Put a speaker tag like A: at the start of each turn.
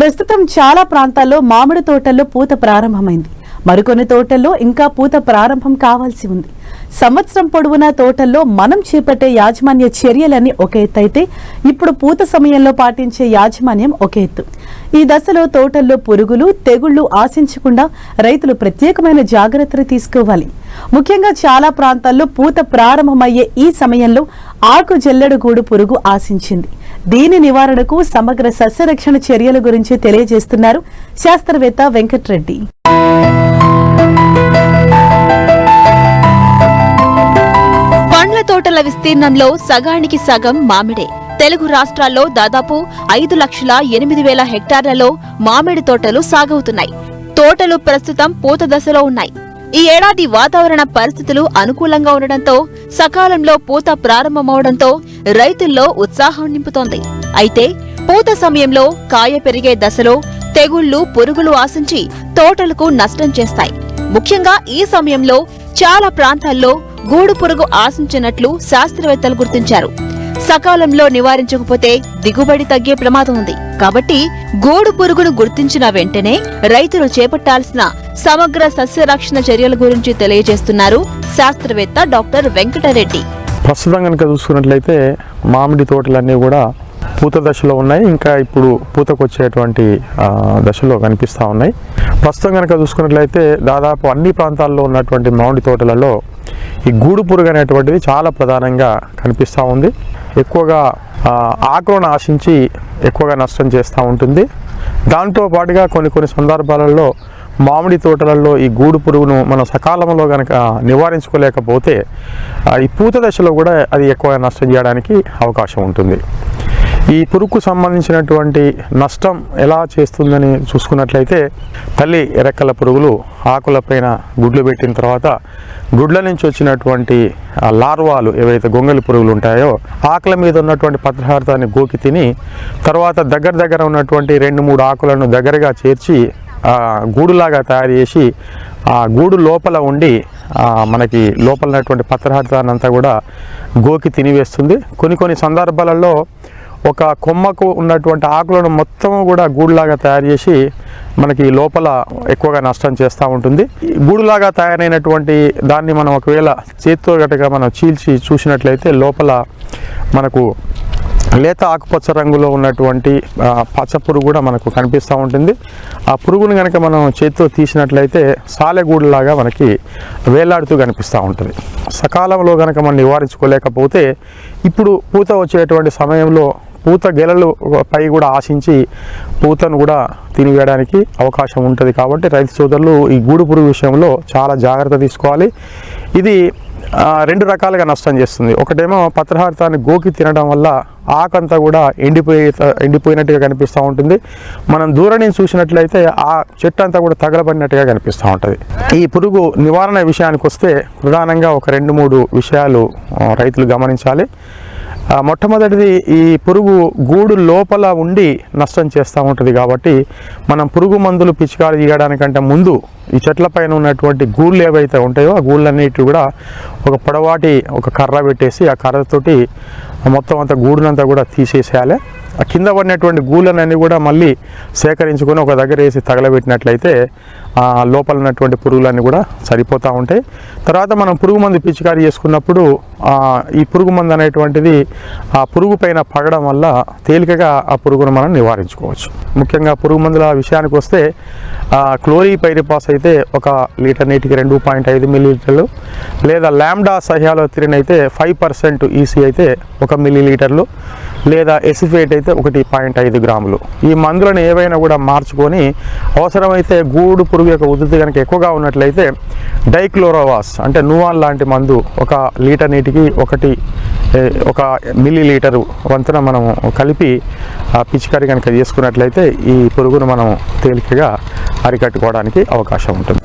A: ప్రస్తుతం చాలా ప్రాంతాల్లో మామిడి తోటల్లో పూత ప్రారంభమైంది. మరికొన్ని తోటల్లో ఇంకా పూత ప్రారంభం కావాల్సి ఉంది. సంవత్సరం పొడవునా తోటల్లో మనం చేపట్టే యాజమాన్య చర్యలన్నీ ఒక ఎత్తు అయితే, ఇప్పుడు పూత సమయంలో పాటించే యాజమాన్యం ఒక ఎత్తు. ఈ దశలో తోటల్లో పురుగులు, తెగుళ్లు ఆశించకుండా రైతులు ప్రత్యేకమైన జాగ్రత్తలు తీసుకోవాలి. ముఖ్యంగా చాలా ప్రాంతాల్లో పూత ప్రారంభమయ్యే ఈ సమయంలో ఆకు జల్లెడ గూడు పురుగు ఆశించింది. దీని నివారణకు సమగ్ర సస్యరక్షణ చర్యల గురించి తెలియజేస్తున్నారు శాస్త్రవేత్త వెంకట్రెడ్డి.
B: పండ్ల తోటల విస్తీర్ణంలో సగానికి సగం మామిడే. తెలుగు రాష్ట్రాల్లో దాదాపు 5,08,000 హెక్టార్లలో మామిడి తోటలు సాగవుతున్నాయి. తోటలు ప్రస్తుతం పూత దశలో ఉన్నాయి. ఈ ఏడాది వాతావరణ పరిస్థితులు అనుకూలంగా ఉండడంతో సకాలంలో పూత ప్రారంభమవడంతో రైతుల్లో ఉత్సాహం నింపుతోంది. అయితే పూత సమయంలో కాయ పెరిగే దశలో తెగుళ్లు, పురుగులు ఆశించి తోటలకు నష్టం చేస్తాయి. ముఖ్యంగా ఈ సమయంలో చాలా ప్రాంతాల్లో గూడు పురుగు ఆశించినట్లు శాస్త్రవేత్తలు గుర్తించారు. సకాలంలో నివారించకపోతే దిగుబడి తగ్గే ప్రమాదం ఉంది. కాబట్టి గూడు పురుగును గుర్తించిన వెంటనే రైతులు చేపట్టాల్సిన సమగ్ర సస్యరక్షణ చర్యల గురించి తెలియజేస్తున్నారు శాస్త్రవేత్త డాక్టర్ వెంకటరెడ్డి.
C: ప్రస్తుతం కనుక చూసుకున్నట్లయితే మామిడి తోటలన్నీ కూడా పూత దశలో ఉన్నాయి. ఇంకా ఇప్పుడు పూతకు వచ్చేటువంటి దశలో కనిపిస్తూ ఉన్నాయి. ప్రస్తుతం కనుక చూసుకున్నట్లయితే దాదాపు అన్ని ప్రాంతాల్లో ఉన్నటువంటి మామిడి తోటలలో ఈ గూడు పురుగు అనేటువంటిది చాలా ప్రధానంగా కనిపిస్తూ ఉంది. ఎక్కువగా ఆకులను ఆశించి ఎక్కువగా నష్టం చేస్తూ ఉంటుంది. దాంతో పాటుగా కొన్ని సందర్భాలలో మామిడి తోటలలో ఈ గూడు పురుగును మనం సకాలంలో కనుక నివారించుకోలేకపోతే ఈ పూత దశలో కూడా అది ఎక్కువగా నష్టం చేయడానికి అవకాశం ఉంటుంది. ఈ పురుగుకు సంబంధించినటువంటి నష్టం ఎలా చేస్తుందని చూసుకున్నట్లయితే, తల్లి రెక్కల పురుగులు ఆకులపైన గుడ్లు పెట్టిన తర్వాత గుడ్ల నుంచి వచ్చినటువంటి లార్వాలు ఏవైతే గొంగలి పురుగులు ఉంటాయో ఆకుల మీద ఉన్నటువంటి పత్రహారతాన్ని గోకి తిని తర్వాత దగ్గర ఉన్నటువంటి 2-3 ఆకులను దగ్గరగా చేర్చి గూడులాగా తయారు చేసి ఆ గూడు లోపల ఉండి మనకి లోపల ఉన్నటువంటి పత్రహారతాన్ని అంతా కూడా గోకి తినివేస్తుంది. కొన్ని సందర్భాలలో ఒక కొమ్మకు ఉన్నటువంటి ఆకులను మొత్తం కూడా గూడులాగా తయారు చేసి మనకి లోపల ఎక్కువగా నష్టం చేస్తూ ఉంటుంది. గూడులాగా తయారైనటువంటి దాన్ని మనం ఒకవేళ చేతితో గట్టిగా మనం చీల్చి చూసినట్లయితే లోపల మనకు లేత ఆకుపచ్చ రంగులో ఉన్నటువంటి పచ్చ పురుగు కూడా మనకు కనిపిస్తూ ఉంటుంది. ఆ పురుగును కనుక మనం చేతితో తీసినట్లయితే సాలెగూడులాగా మనకి వేలాడుతూ కనిపిస్తూ ఉంటుంది. సకాలంలో కనుక మనం నివారించుకోలేకపోతే ఇప్పుడు పూత వచ్చేటువంటి సమయంలో పూత గెలలు పై కూడా ఆశించి పూతను కూడా తినివేయడానికి అవకాశం ఉంటుంది. కాబట్టి రైతు సోదరులు ఈ గూడు పురుగు విషయంలో చాలా జాగ్రత్త తీసుకోవాలి. ఇది 2 రకాలుగా నష్టం చేస్తుంది. ఒకటేమో పత్రహారతాన్ని గోకి తినడం వల్ల ఆకంతా కూడా ఎండిపోయినట్టుగా కనిపిస్తూ ఉంటుంది. మనం దూరం నుంచి చూసినట్లయితే ఆ చెట్టు అంతా కూడా తగలబడినట్టుగా కనిపిస్తూ ఉంటుంది. ఈ పురుగు నివారణ విషయానికి వస్తే ప్రధానంగా ఒక 2-3 విషయాలు రైతులు గమనించాలి. మొట్టమొదటిది, ఈ పురుగు గూడు లోపల ఉండి నష్టం చేస్తూ ఉంటుంది. కాబట్టి మనం పురుగు మందులు పిచికారీ చేయడానికంటే ముందు ఈ చెట్ల పైన ఉన్నటువంటి గూళ్ళు ఏవైతే ఉంటాయో ఆ గూళ్ళన్నిటి కూడా ఒక పొడవాటి ఒక కర్ర పెట్టేసి ఆ కర్రతోటి మొత్తం అంతా గూడునంతా కూడా తీసేసేయాలి. ఆ కింద పడినటువంటి గూళ్ళన్నీ కూడా మళ్ళీ సేకరించుకొని ఒక దగ్గర వేసి తగలబెట్టినట్లయితే లోపల ఉన్నటువంటి పురుగులన్నీ కూడా సరిపోతూ ఉంటాయి. తర్వాత మనం పురుగు మందు పిచికారీ చేసుకున్నప్పుడు ఈ పురుగు మందు అనేటువంటిది ఆ పురుగు పైన పడడం వల్ల తేలికగా ఆ పురుగును మనం నివారించుకోవచ్చు. ముఖ్యంగా పురుగు మందుల విషయానికి వస్తే క్లోరిపైరిపాస్ అయితే 1 లీటర్ నీటికి 2.5 మిల్లీలీటర్లు, లేదా లాంబ్డా సహ్యాలోత్రిన్ అయితే 5% ఈసీ అయితే 1 మిల్లీలీటర్లు, లేదా ఎసిఫేట్ అయితే 1.5 గ్రాములు. ఈ మందులను ఏవైనా కూడా మార్చుకొని అవసరమైతే గూడు పురుగు యొక్క ఉధృతి కనుక ఎక్కువగా ఉన్నట్లయితే డైక్లోరోవాస్ అంటే నూవాన్ లాంటి మందు 1 లీటర్ నీటికి 1 మిల్లీలీటరు వంతున మనం కలిపి పిచికారీ కనుక చేసుకున్నట్లయితే ఈ పురుగును మనం తేలికగా అరికట్టుకోవడానికి అవకాశం ఉంటుంది.